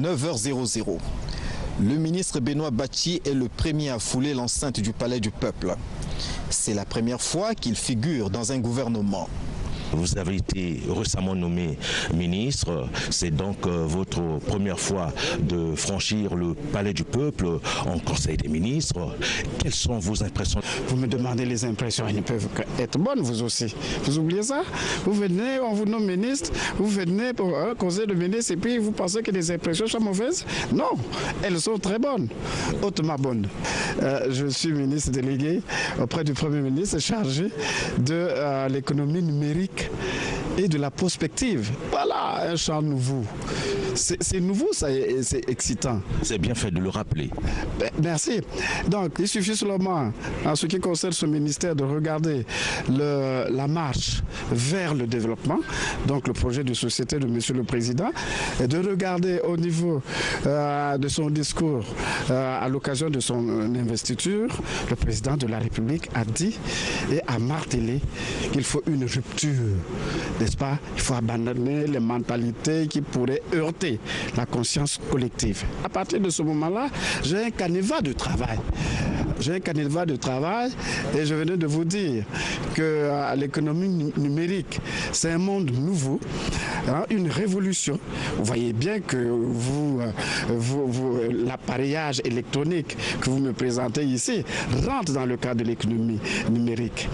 9h00. Le ministre Benoît Batchi est le premier à fouler l'enceinte du Palais du Peuple. C'est la première fois qu'il figure dans un gouvernement. Vous avez été récemment nommé ministre, c'est donc votre première fois de franchir le Palais du Peuple en Conseil des ministres. Quelles sont vos impressions? Vous me demandez les impressions, elles ne peuvent être bonnes vous aussi. Vous oubliez ça? Vous venez, on vous nomme ministre, vous venez pour un Conseil de ministres et puis vous pensez que les impressions sont mauvaises? Non, elles sont très bonnes, hautement bonnes. Je suis ministre délégué auprès du Premier ministre chargé de l'économie numérique et de la prospective. Voilà un champ nouveau. C'est nouveau, c'est excitant. C'est bien fait de le rappeler. Merci. Donc, il suffit seulement, en ce qui concerne ce ministère, de regarder la marche vers le développement, donc le projet de société de Monsieur le Président, et de regarder au niveau de son discours à l'occasion de son investiture, le Président de la République a dit et a martelé qu'il faut une rupture, n'est-ce pas? Il faut abandonner les mentalités qui pourraient heurter la conscience collective. À partir de ce moment-là, j'ai un canevas de travail. J'ai un canevas de travail et je venais de vous dire que l'économie numérique, c'est un monde nouveau, hein, une révolution. Vous voyez bien que l'appareillage électronique que vous me présentez ici rentre dans le cadre de l'économie numérique.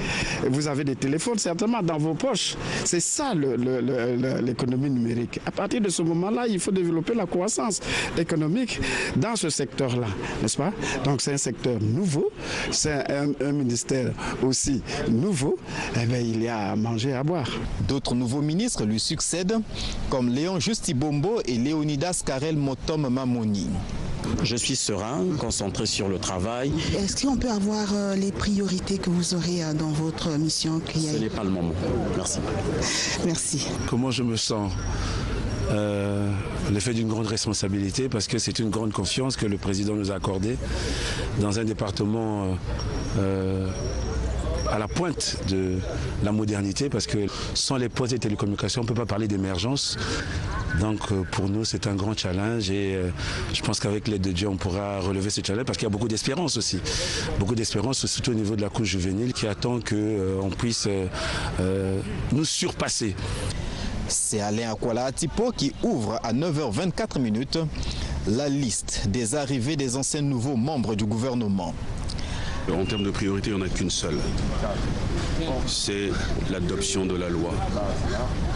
Vous avez des téléphones certainement dans vos poches. C'est ça l'économie numérique. À partir de ce moment-là, il faut développer la croissance économique dans ce secteur-là, n'est-ce pas? Donc c'est un secteur nouveau, c'est un ministère aussi nouveau. Eh bien, il y a à manger et à boire. D'autres nouveaux ministres lui succèdent, comme Léon Justibombo et Léonidas Karel Motom Mamoni. Je suis serein, concentré sur le travail. Est-ce qu'on peut avoir les priorités que vous aurez dans votre mission? Ce n'est pas le moment. Merci. Merci. Comment je me sens? L'effet d'une grande responsabilité parce que c'est une grande confiance que le président nous a accordée dans un département à la pointe de la modernité, parce que sans les postes de télécommunications, on ne peut pas parler d'émergence. Donc pour nous, c'est un grand challenge et je pense qu'avec l'aide de Dieu, on pourra relever ce challenge parce qu'il y a beaucoup d'espérance aussi. Beaucoup d'espérance, surtout au niveau de la couche juvénile qui attend qu'on puisse nous surpasser. C'est Alain Akwala Atipo qui ouvre à 9h24 la liste des arrivées des anciens nouveaux membres du gouvernement. En termes de priorité, il n'y en a qu'une seule. C'est l'adoption de la loi,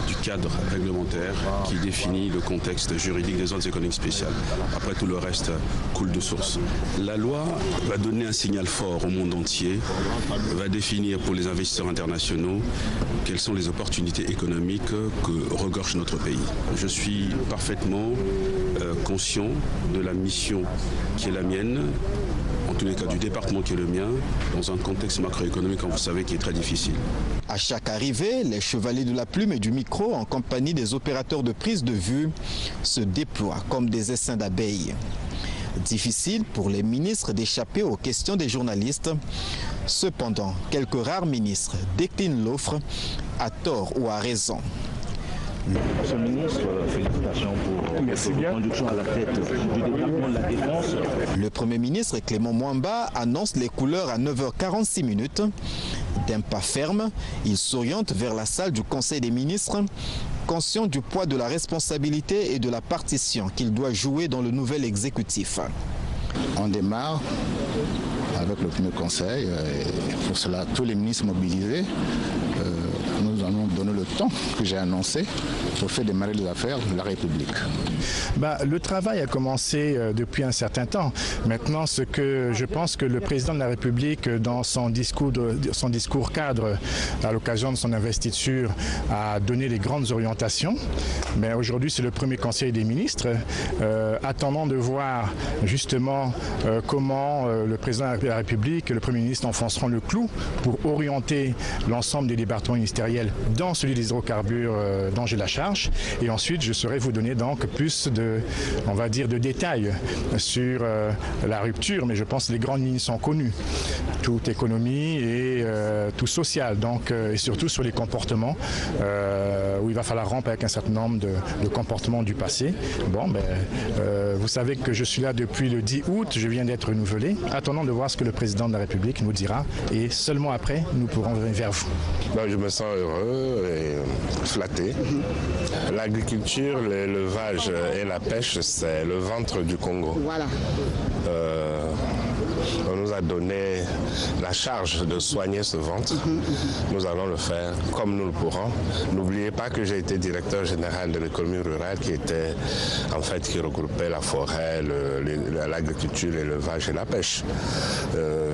du cadre réglementaire qui définit le contexte juridique des zones économiques spéciales. Après, tout le reste coule de source. La loi va donner un signal fort au monde entier, va définir pour les investisseurs internationaux quelles sont les opportunités économiques que regorge notre pays. Je suis parfaitement conscient de la mission qui est la mienne, en tous les cas du département qui est le mien, dans un contexte macroéconomique, comme vous savez, qui est très difficile. À chaque arrivée, les chevaliers de la plume et du micro, en compagnie des opérateurs de prise de vue, se déploient comme des essaims d'abeilles. Difficile pour les ministres d'échapper aux questions des journalistes. Cependant, quelques rares ministres déclinent l'offre, à tort ou à raison. Monsieur le ministre, félicitations pour votre conduction à la tête du département de la Défense. Le Premier ministre Clément Mwamba annonce les couleurs à 9h46. D'un pas ferme, il s'oriente vers la salle du Conseil des ministres, conscient du poids de la responsabilité et de la partition qu'il doit jouer dans le nouvel exécutif. On démarre avec le premier conseil, et pour cela tous les ministres mobilisés, nous allons donner le temps que j'ai annoncé pour faire démarrer les affaires de la République. Le travail a commencé depuis un certain temps. Maintenant, ce que je pense que le président de la République, dans son discours cadre, à l'occasion de son investiture, a donné les grandes orientations. Mais aujourd'hui, c'est le premier conseil des ministres. Attendant de voir justement comment le président de la République et le Premier ministre enfonceront le clou pour orienter l'ensemble des départements ministériels ministériel dans celui des hydrocarbures dont j'ai la charge. Et ensuite, je saurai vous donner donc plus de, on va dire, de détails sur la rupture, mais je pense que les grandes lignes sont connues. Toute économie et tout social, donc, et surtout sur les comportements où il va falloir rompre avec un certain nombre de comportements du passé. Bon, vous savez que je suis là depuis le 10 août, je viens d'être renouvelé. Attendons de voir ce que le président de la République nous dira et seulement après, nous pourrons venir vers vous. Je me sens heureux et flatté. L'agriculture, l'élevage et la pêche, c'est le ventre du Congo. Voilà. On nous a donné la charge de soigner ce ventre. Nous allons le faire comme nous le pourrons. N'oubliez pas que j'ai été directeur général de l'économie rurale qui regroupait la forêt, l'agriculture, l'élevage et la pêche.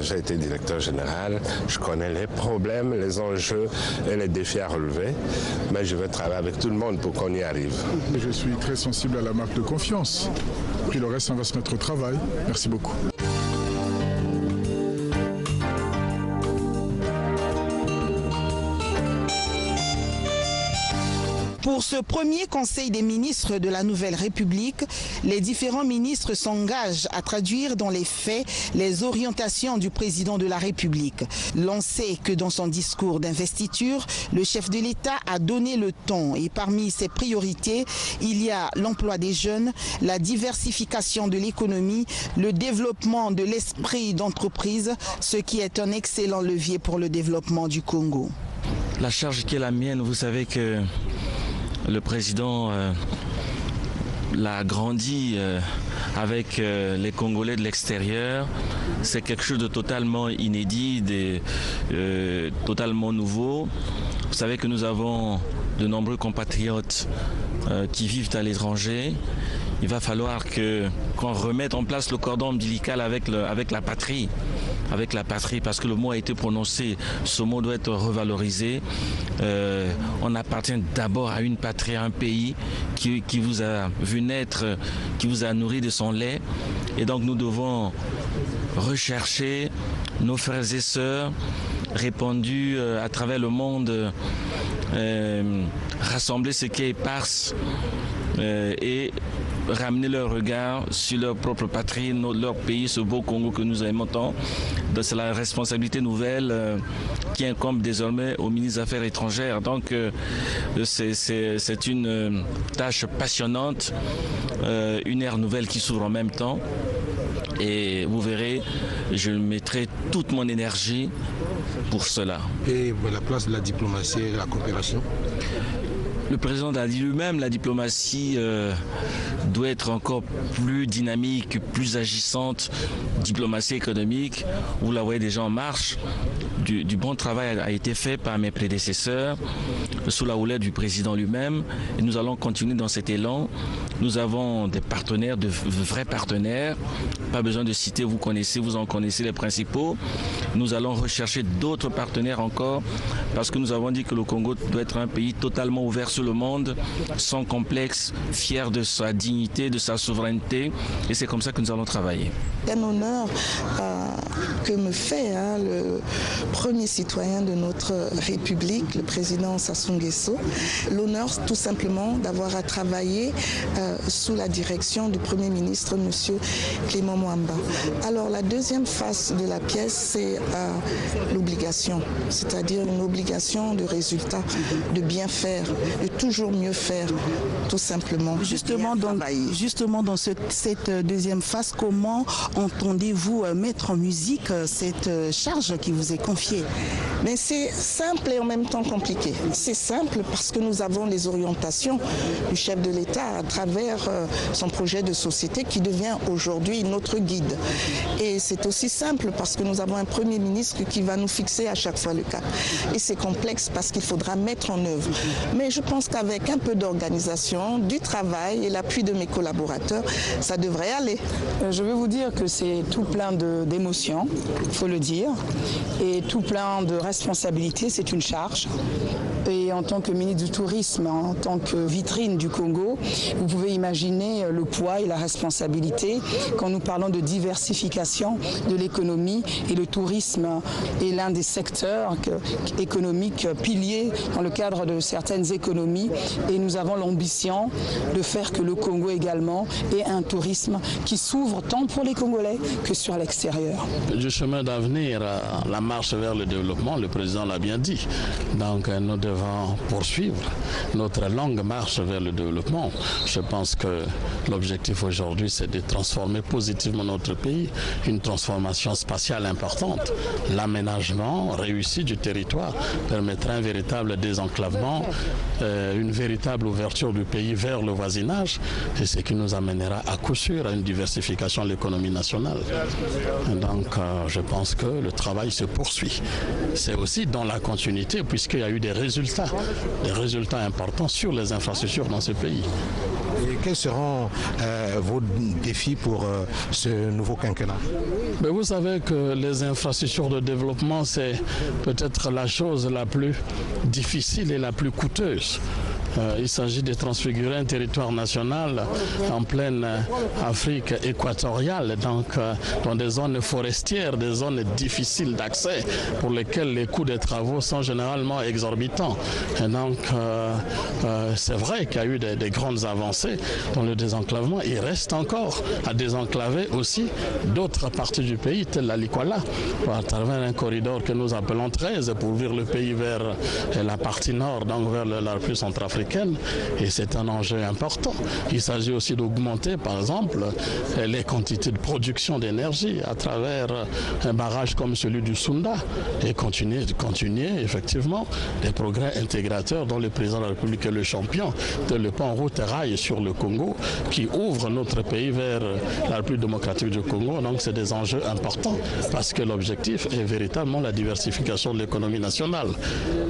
J'ai été directeur général. Je connais les problèmes, les enjeux et les défis à relever. Mais je vais travailler avec tout le monde pour qu'on y arrive. Je suis très sensible à la marque de confiance. Puis le reste, on va se mettre au travail. Merci beaucoup. Pour ce premier Conseil des ministres de la Nouvelle République, les différents ministres s'engagent à traduire dans les faits les orientations du président de la République. L'on sait que dans son discours d'investiture, le chef de l'État a donné le ton et parmi ses priorités, il y a l'emploi des jeunes, la diversification de l'économie, le développement de l'esprit d'entreprise, ce qui est un excellent levier pour le développement du Congo. La charge qui est la mienne, vous savez que le président l'a grandi avec les Congolais de l'extérieur. C'est quelque chose de totalement inédit, totalement nouveau. Vous savez que nous avons de nombreux compatriotes qui vivent à l'étranger. Il va falloir qu'on remette en place le cordon ombilical avec la patrie. Parce que le mot a été prononcé, ce mot doit être revalorisé. On appartient d'abord à une patrie, à un pays qui vous a vu naître, qui vous a nourri de son lait. Et donc nous devons rechercher nos frères et sœurs répandus à travers le monde, rassembler ce qui est éparse et ramener leur regard sur leur propre patrie, leur pays, ce beau Congo que nous aimons tant. C'est la responsabilité nouvelle qui incombe désormais au ministre des Affaires étrangères. Donc c'est une tâche passionnante, une ère nouvelle qui s'ouvre en même temps. Et vous verrez, je mettrai toute mon énergie pour cela. Et la place de la diplomatie et de la coopération? Le président a dit lui-même, la diplomatie doit être encore plus dynamique, plus agissante. Diplomatie économique, vous la voyez déjà en marche. Du bon travail a été fait par mes prédécesseurs, sous la houlette du président lui-même. Et nous allons continuer dans cet élan. Nous avons des partenaires, de vrais partenaires. Pas besoin de citer, vous en connaissez les principaux. Nous allons rechercher d'autres partenaires encore, parce que nous avons dit que le Congo doit être un pays totalement ouvert sur le monde, sans complexe, fier de sa dignité, de sa souveraineté. Et c'est comme ça que nous allons travailler. C'est un honneur que me fait le premier citoyen de notre République, le président Sassou Nguesso. L'honneur tout simplement d'avoir à travailler sous la direction du Premier ministre, M. Clément Mwamba. Alors la deuxième face de la pièce, c'est l'obligation, c'est-à-dire une obligation de résultat, de bien faire, de toujours mieux faire, tout simplement. Justement, dans cette deuxième phase, comment entendez-vous mettre en musique cette charge qui vous est confiée? Mais c'est simple et en même temps compliqué. C'est simple parce que nous avons les orientations du chef de l'État à travers son projet de société qui devient aujourd'hui notre guide. Et c'est aussi simple parce que nous avons un Premier ministre qui va nous fixer à chaque fois le cap. Et c'est complexe parce qu'il faudra mettre en œuvre. Mais je pense qu'avec un peu d'organisation, du travail et l'appui de mes collaborateurs, ça devrait aller. Je veux vous dire que c'est tout plein d'émotions, il faut le dire, et tout plein de responsabilités, c'est une charge. Et en tant que ministre du Tourisme, en tant que vitrine du Congo, vous pouvez imaginer le poids et la responsabilité quand nous parlons de diversification de l'économie, et le tourisme est l'un des secteurs économiques piliers dans le cadre de certaines économies, et nous avons l'ambition de faire que le Congo également ait un tourisme qui s'ouvre tant pour les Congolais que sur l'extérieur. Du chemin d'avenir, la marche vers le développement, le président l'a bien dit. Donc nous devons poursuivre notre longue marche vers le développement. Je pense que l'objectif aujourd'hui, c'est de transformer positivement notre pays, une transformation spatiale importante. L'aménagement réussi du territoire permettra un véritable désenclavement, une véritable ouverture du pays vers le voisinage, et ce qui nous amènera à coup sûr à une diversification de l'économie nationale. Donc je pense que le travail se poursuit. C'est aussi dans la continuité, puisqu'il y a eu des résultats importants sur les infrastructures dans ce pays. Et quels seront vos défis pour ce nouveau quinquennat? Mais vous savez que les infrastructures de développement, c'est peut-être la chose la plus difficile et la plus coûteuse. Il s'agit de transfigurer un territoire national en pleine Afrique équatoriale, donc dans des zones forestières, des zones difficiles d'accès pour lesquelles les coûts des travaux sont généralement exorbitants. Et donc c'est vrai qu'il y a eu des grandes avancées dans le désenclavement. Il reste encore à désenclaver aussi d'autres parties du pays, telles la Likwala, à travers un corridor que nous appelons 13 pour ouvrir le pays vers la partie nord, donc vers la République centrafricaine. Et c'est un enjeu important. Il s'agit aussi d'augmenter, par exemple, les quantités de production d'énergie à travers un barrage comme celui du Sunda, et continuer effectivement des progrès intégrateurs dont le président de la République est le champion, de le pont route rail sur le Congo qui ouvre notre pays vers la République démocratique du Congo. Donc c'est des enjeux importants parce que l'objectif est véritablement la diversification de l'économie nationale.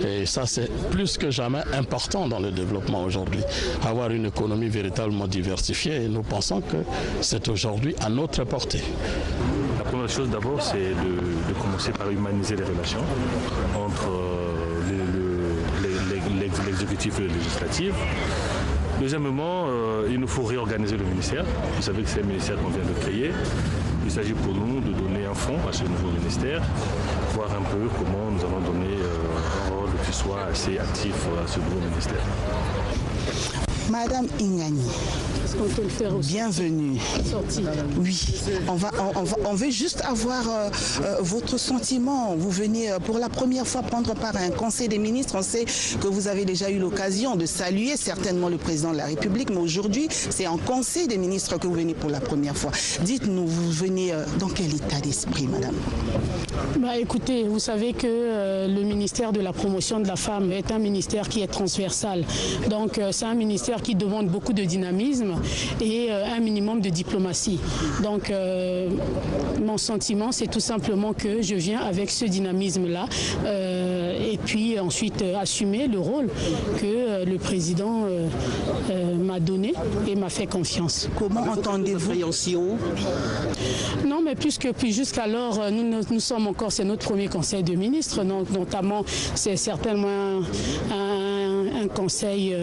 Et ça, c'est plus que jamais important dans le développement aujourd'hui. Avoir une économie véritablement diversifiée, et nous pensons que c'est aujourd'hui à notre portée. La première chose d'abord, c'est de commencer par humaniser les relations entre l'exécutif et le législatif. Deuxièmement, il nous faut réorganiser le ministère. Vous savez que c'est un ministère qu'on vient de créer. Il s'agit pour nous de donner un fonds à ce nouveau ministère, voir un peu comment nous allons donner un rôle qui soit assez actif à ce nouveau ministère. Madame Ingani, bienvenue. Oui, on veut juste avoir votre sentiment. Vous venez pour la première fois prendre part à un conseil des ministres. On sait que vous avez déjà eu l'occasion de saluer certainement le président de la République, mais aujourd'hui, c'est en conseil des ministres que vous venez pour la première fois. Dites-nous, vous venez dans quel état d'esprit, madame? Écoutez, vous savez que le ministère de la promotion de la femme est un ministère qui est transversal. Donc, c'est un ministère qui demande beaucoup de dynamisme et un minimum de diplomatie. Donc mon sentiment, c'est tout simplement que je viens avec ce dynamisme-là et puis ensuite assumer le rôle que le président m'a donné et m'a fait confiance. Comment entendez-vous? Non, mais plus jusqu'alors, nous sommes encore, c'est notre premier conseil de ministres, donc notamment c'est certainement un conseil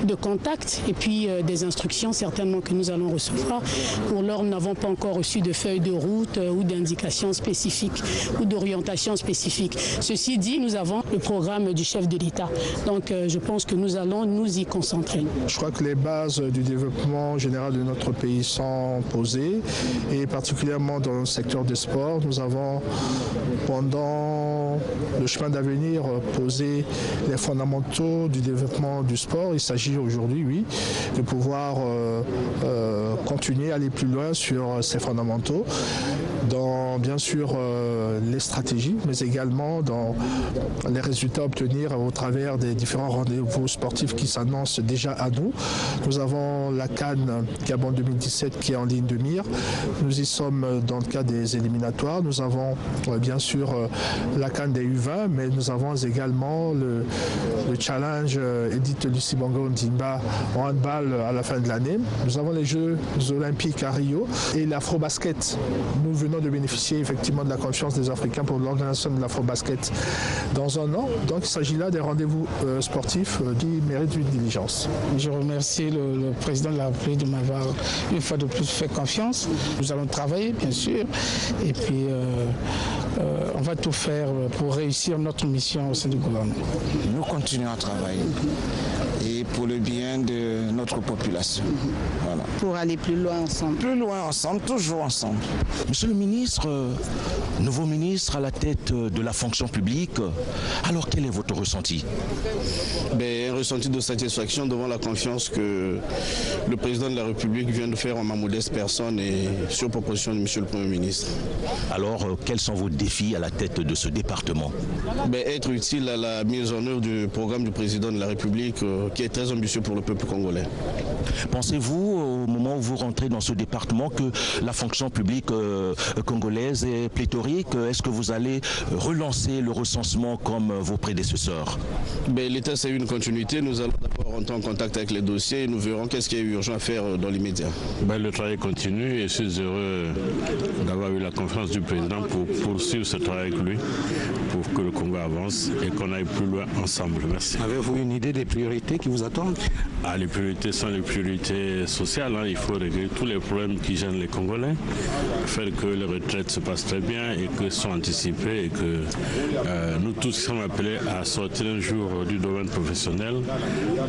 de contact et puis des instructions certainement que nous allons recevoir. Pour l'heure, nous n'avons pas encore reçu de feuille de route ou d'indications spécifiques ou d'orientation spécifique. Ceci dit, nous avons le programme du chef de l'État. Donc je pense que nous allons nous y concentrer. Je crois que les bases du développement général de notre pays sont posées et particulièrement dans le secteur du sport. Nous avons pendant le chemin d'avenir posé les fondamentaux du développement du sport. Il s'agit aujourd'hui, oui, de pouvoir continuer à aller plus loin sur ces fondamentaux dans bien sûr les stratégies, mais également dans les résultats à obtenir au travers des différents rendez-vous sportifs qui s'annoncent déjà à nous. Nous avons la CAN Gabon 2017 qui est en ligne de mire. Nous y sommes dans le cadre des éliminatoires. Nous avons bien sûr la CAN des U20, mais nous avons également le challenge Edith Lucy-Bongo-Ndimba en handball à la fin de l'année. Nous avons les Jeux olympiques à Rio et l'Afro-Basket. Nous venons de bénéficier effectivement de la confiance des Africains pour l'organisation de l'Afro-Basket dans un an. Donc il s'agit là des rendez-vous sportifs qui méritent une diligence. Je remercie le président de la République de m'avoir une fois de plus fait confiance. Nous allons travailler bien sûr et puis on va tout faire pour réussir notre mission au sein du gouvernement. Nous continuons à travailler et pour le bien de notre population. Voilà. Pour aller plus loin ensemble. Plus loin ensemble, toujours ensemble. Monsieur le ministre, nouveau ministre à la tête de la fonction publique, alors quel est votre ressenti? Un ressenti de satisfaction devant la confiance que le président de la République vient de faire en ma modeste personne et sur proposition de monsieur le Premier ministre. Alors, quels sont vos défis à la tête de ce département? Être utile à la mise en œuvre du programme du président de la République qui est très ambitieux pour le peuple congolais. Pensez-vous, au moment où vous rentrez dans ce département, que la fonction publique congolaise est pléthorique? Est-ce que vous allez relancer le recensement comme vos prédécesseurs? L'État, c'est une continuité. Nous allons d'abord entrer en contact avec les dossiers et nous verrons qu'est-ce qu'il y a urgent à faire dans l'immédiat. Le travail continue et je suis heureux d'avoir eu la confiance du président pour poursuivre ce travail avec lui, pour que le Congo avance et qu'on aille plus loin ensemble. Merci. Avez-vous une idée des priorités qui vous attendent? Les priorités sont les priorités sociales. Il faut régler tous les problèmes qui gênent les Congolais, faire que les retraites se passent très bien et que soient anticipées et que nous tous sommes appelés à sortir un jour du domaine professionnel.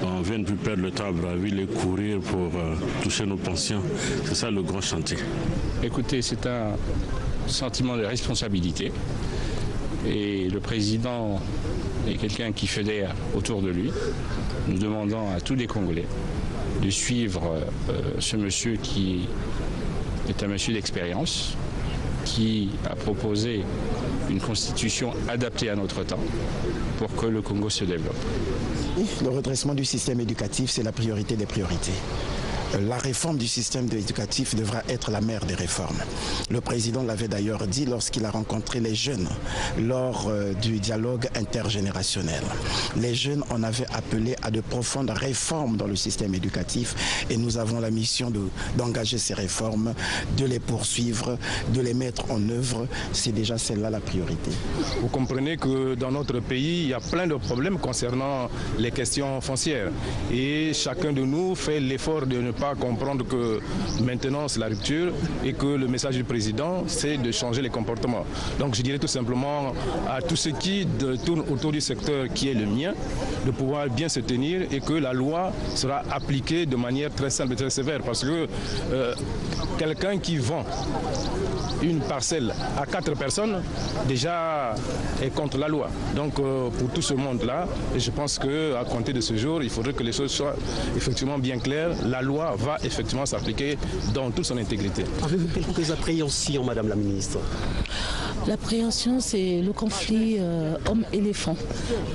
On vient de plus perdre le temps à Brazzaville et courir pour toucher nos pensions. C'est ça le grand chantier. Écoutez, c'est un sentiment de responsabilité et le président est quelqu'un qui fédère autour de lui. Nous demandons à tous les Congolais de suivre ce monsieur qui est un monsieur d'expérience, qui a proposé une constitution adaptée à notre temps pour que le Congo se développe. Le redressement du système éducatif, c'est la priorité des priorités. La réforme du système éducatif devra être la mère des réformes. Le président l'avait d'ailleurs dit lorsqu'il a rencontré les jeunes lors du dialogue intergénérationnel. Les jeunes en avaient appelé à de profondes réformes dans le système éducatif et nous avons la mission d'engager ces réformes, de les poursuivre, de les mettre en œuvre. C'est déjà celle-là la priorité. Vous comprenez que dans notre pays, il y a plein de problèmes concernant les questions foncières et chacun de nous fait l'effort de ne pas comprendre que maintenant c'est la rupture et que le message du président c'est de changer les comportements. Donc je dirais tout simplement à tous ceux qui tournent autour du secteur qui est le mien de pouvoir bien se tenir et que la loi sera appliquée de manière très simple et très sévère parce que quelqu'un qui vend une parcelle à 4 personnes déjà est contre la loi. Donc pour tout ce monde-là, je pense qu'à compter de ce jour, il faudrait que les choses soient effectivement bien claires. La loi va effectivement s'appliquer dans toute son intégrité. Avez-vous quelques appréhensions, Madame la Ministre? L'appréhension, c'est le conflit homme-éléphant.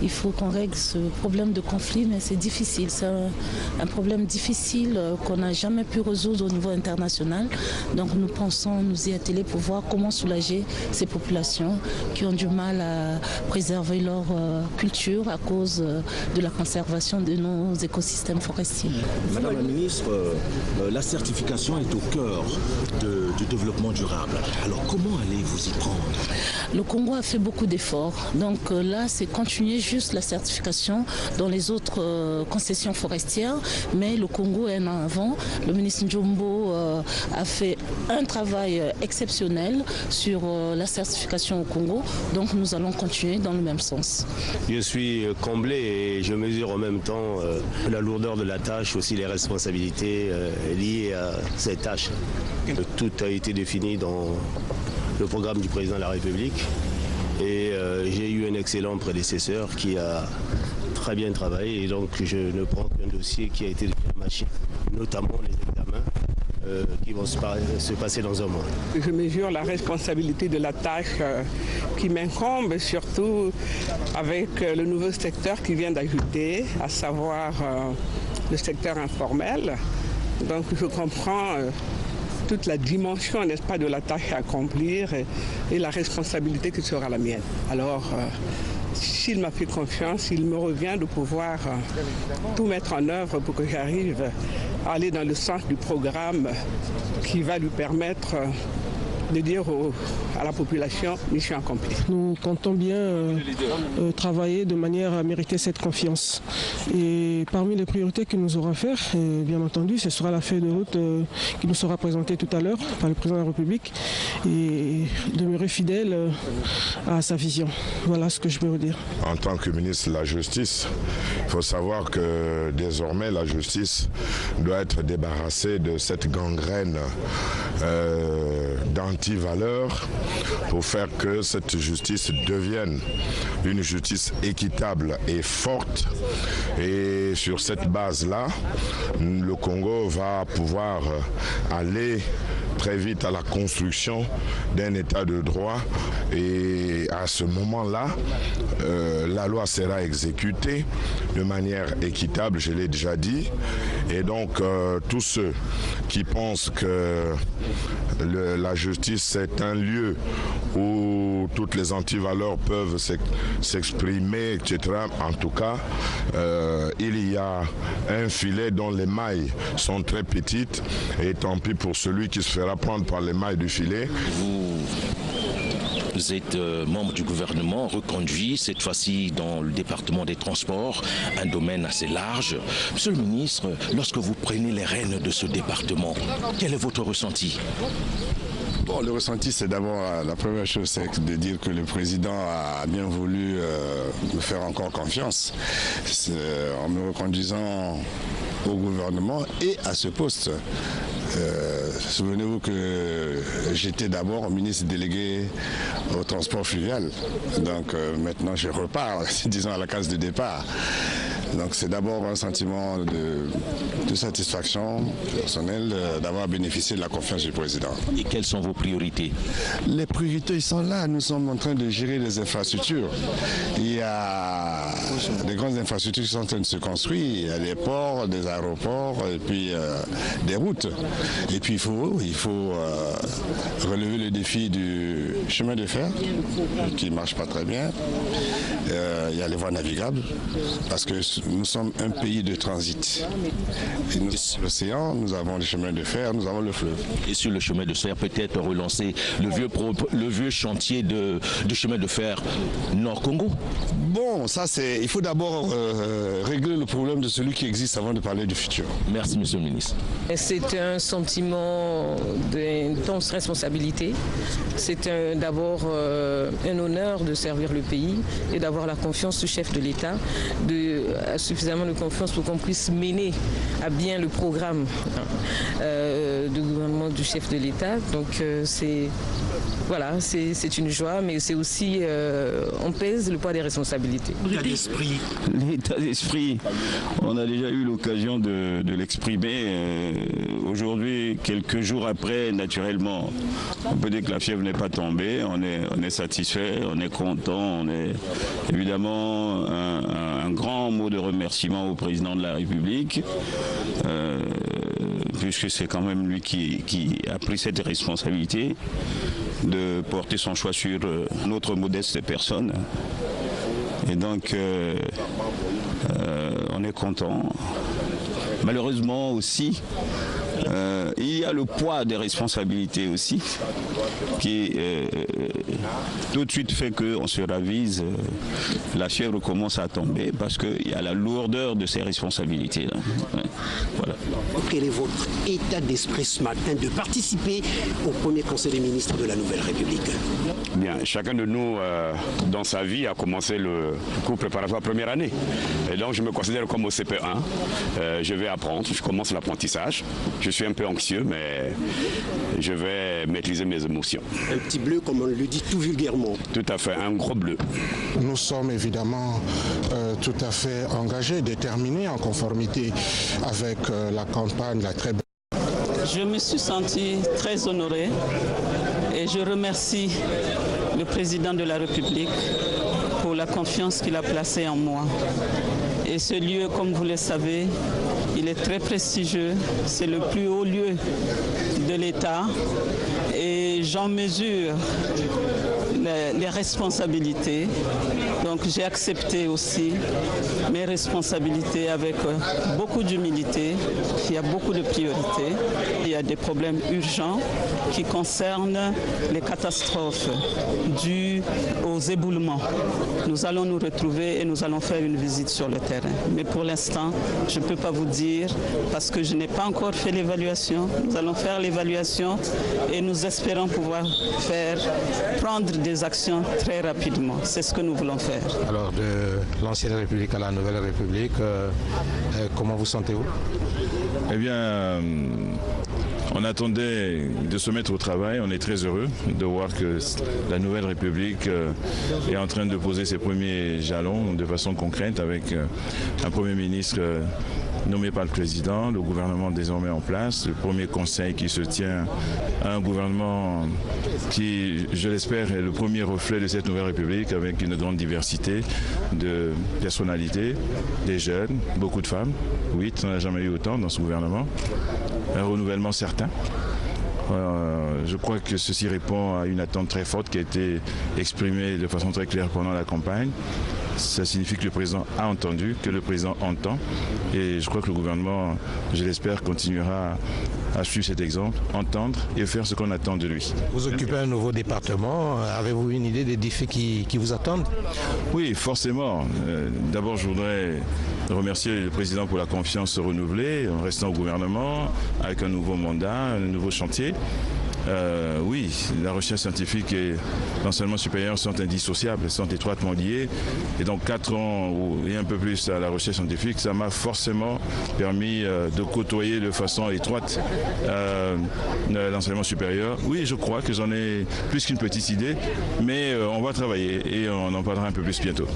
Il faut qu'on règle ce problème de conflit, mais c'est difficile. C'est un problème difficile qu'on n'a jamais pu résoudre au niveau international. Donc nous pensons nous y atteler pour voir comment soulager ces populations qui ont du mal à préserver leur culture à cause de la conservation de nos écosystèmes forestiers. Madame la ministre, la certification est au cœur du développement durable. Alors comment allez-vous y prendre? Le Congo a fait beaucoup d'efforts. Donc là, c'est continuer juste la certification dans les autres concessions forestières. Mais le Congo est en avant. Le ministre Njombo a fait un travail exceptionnel sur la certification au Congo. Donc nous allons continuer dans le même sens. Je suis comblé et je mesure en même temps la lourdeur de la tâche, aussi les responsabilités liées à cette tâche. Tout a été défini dans le programme du président de la République et j'ai eu un excellent prédécesseur qui a très bien travaillé et donc je ne prends qu'un dossier qui a été déjà mâché, notamment les examens qui vont se passer dans un mois. Je mesure la responsabilité de la tâche qui m'incombe, surtout avec le nouveau secteur qui vient d'ajouter, à savoir le secteur informel. Donc je comprends toute la dimension, n'est-ce pas, de la tâche à accomplir et la responsabilité qui sera la mienne. Alors, s'il m'a fait confiance, il me revient de pouvoir tout mettre en œuvre pour que j'arrive à aller dans le sens du programme qui va lui permettre de dire à la population mission accomplie. Nous comptons bien travailler de manière à mériter cette confiance. Et parmi les priorités qu'il nous aura à faire, bien entendu, ce sera la feuille de route qui nous sera présentée tout à l'heure par le président de la République et demeurer fidèle à sa vision. Voilà ce que je peux vous dire. En tant que ministre de la Justice, il faut savoir que désormais la justice doit être débarrassée de cette gangrène d'anti-valeurs pour faire que cette justice devienne une justice équitable et forte. Et sur cette base-là, le Congo va pouvoir aller très vite à la construction d'un état de droit et à ce moment-là, la loi sera exécutée de manière équitable, je l'ai déjà dit, et donc tous ceux qui pensent que la justice c'est un lieu où toutes les antivaleurs peuvent s'exprimer, etc. En tout cas, il y a un filet dont les mailles sont très petites et tant pis pour celui qui se fera prendre par les mailles du filet. Vous êtes membre du gouvernement, reconduit cette fois-ci dans le département des transports, un domaine assez large. Monsieur le ministre, lorsque vous prenez les rênes de ce département, quel est votre ressenti ? Bon, le ressenti, c'est d'abord, la première chose, c'est de dire que le président a bien voulu me faire encore confiance en me reconduisant au gouvernement et à ce poste. Souvenez-vous que j'étais d'abord ministre délégué au transport fluvial. Donc maintenant, je repars, disons, à la case de départ. Donc c'est d'abord un sentiment de satisfaction personnelle d'avoir bénéficié de la confiance du président. Et quelles sont vos priorités? Les priorités sont là. Nous sommes en train de gérer les infrastructures. Il y a des grandes infrastructures qui sont en train de se construire. Il y a des ports, des aéroports et puis des routes. Et puis il faut relever le défi du chemin de fer qui ne marche pas très bien. Il y a les voies navigables parce que nous sommes un pays de transit. Et nous avons l'océan, nous avons le chemin de fer, nous avons le fleuve. Et sur le chemin de fer, peut-être relancer le vieux chantier de chemin de fer Nord-Congo? Bon, ça c'est... Il faut d'abord régler le problème de celui qui existe avant de parler du futur. Merci, monsieur le ministre. C'est un sentiment d'intense responsabilité. C'est d'abord un honneur de servir le pays et d'avoir la confiance du chef de l'État, suffisamment de confiance pour qu'on puisse mener à bien le programme de gouvernement du chef de l'État. Donc c'est une joie, mais c'est aussi, on pèse le poids des responsabilités. L'état d'esprit, on a déjà eu l'occasion de l'exprimer. Aujourd'hui, quelques jours après, naturellement, on peut dire que la fièvre n'est pas tombée, on est satisfait, on est content, on est évidemment un grand mot de remerciement au président de la République, puisque c'est quand même lui qui a pris cette responsabilité de porter son choix sur notre modeste personne. Et donc, on est content. Malheureusement aussi, il y a le poids des responsabilités aussi, qui tout de suite fait qu'on se ravise, la fièvre commence à tomber parce qu'il y a la lourdeur de ces responsabilités. Ouais, voilà. Quel est votre état d'esprit ce matin de participer au premier conseil des ministres de la Nouvelle République? Bien, chacun de nous, dans sa vie, a commencé le cours préparatoire première année. Et donc je me considère comme au CP1. Je vais apprendre, je commence l'apprentissage. Je suis un peu anxieux, mais je vais maîtriser mes émotions. Un petit bleu, comme on le dit tout vulgairement. Tout à fait, un gros bleu. Nous sommes évidemment tout à fait engagés, déterminés, en conformité avec la campagne, la très belle. Je me suis sentie très honorée et je remercie le président de la République pour la confiance qu'il a placée en moi. Et ce lieu, comme vous le savez, Il est très prestigieux, c'est le plus haut lieu de l'État et j'en mesure les responsabilités. Donc j'ai accepté aussi mes responsabilités avec beaucoup d'humilité. Il y a beaucoup de priorités. Il y a des problèmes urgents qui concernent les catastrophes dues aux éboulements. Nous allons nous retrouver et nous allons faire une visite sur le terrain. Mais pour l'instant, je ne peux pas vous dire parce que je n'ai pas encore fait l'évaluation. Nous allons faire l'évaluation et nous espérons pouvoir prendre des actions très rapidement. C'est ce que nous voulons faire. Alors, de l'ancienne République à la nouvelle République, comment vous sentez-vous? Eh bien, on attendait de se mettre au travail. On est très heureux de voir que la nouvelle République est en train de poser ses premiers jalons de façon concrète avec un Premier ministre nommé par le président, le gouvernement désormais en place, le premier conseil qui se tient, un gouvernement qui, je l'espère, est le premier reflet de cette nouvelle République avec une grande diversité de personnalités, des jeunes, beaucoup de femmes. 8, on n'a jamais eu autant dans ce gouvernement. Un renouvellement certain. Je crois que ceci répond à une attente très forte qui a été exprimée de façon très claire pendant la campagne. Ça signifie que le président a entendu, que le président entend. Et je crois que le gouvernement, je l'espère, continuera à suivre cet exemple, entendre et faire ce qu'on attend de lui. Vous occupez un nouveau département. Avez-vous une idée des défis qui vous attendent? Oui, forcément. D'abord, je voudrais remercier le président pour la confiance renouvelée en restant au gouvernement avec un nouveau mandat, un nouveau chantier. Oui, la recherche scientifique et l'enseignement supérieur sont indissociables, sont étroitement liés. Et donc 4 ans et un peu plus à la recherche scientifique, ça m'a forcément permis de côtoyer de façon étroite l'enseignement supérieur. Oui, je crois que j'en ai plus qu'une petite idée, mais on va travailler et on en parlera un peu plus bientôt.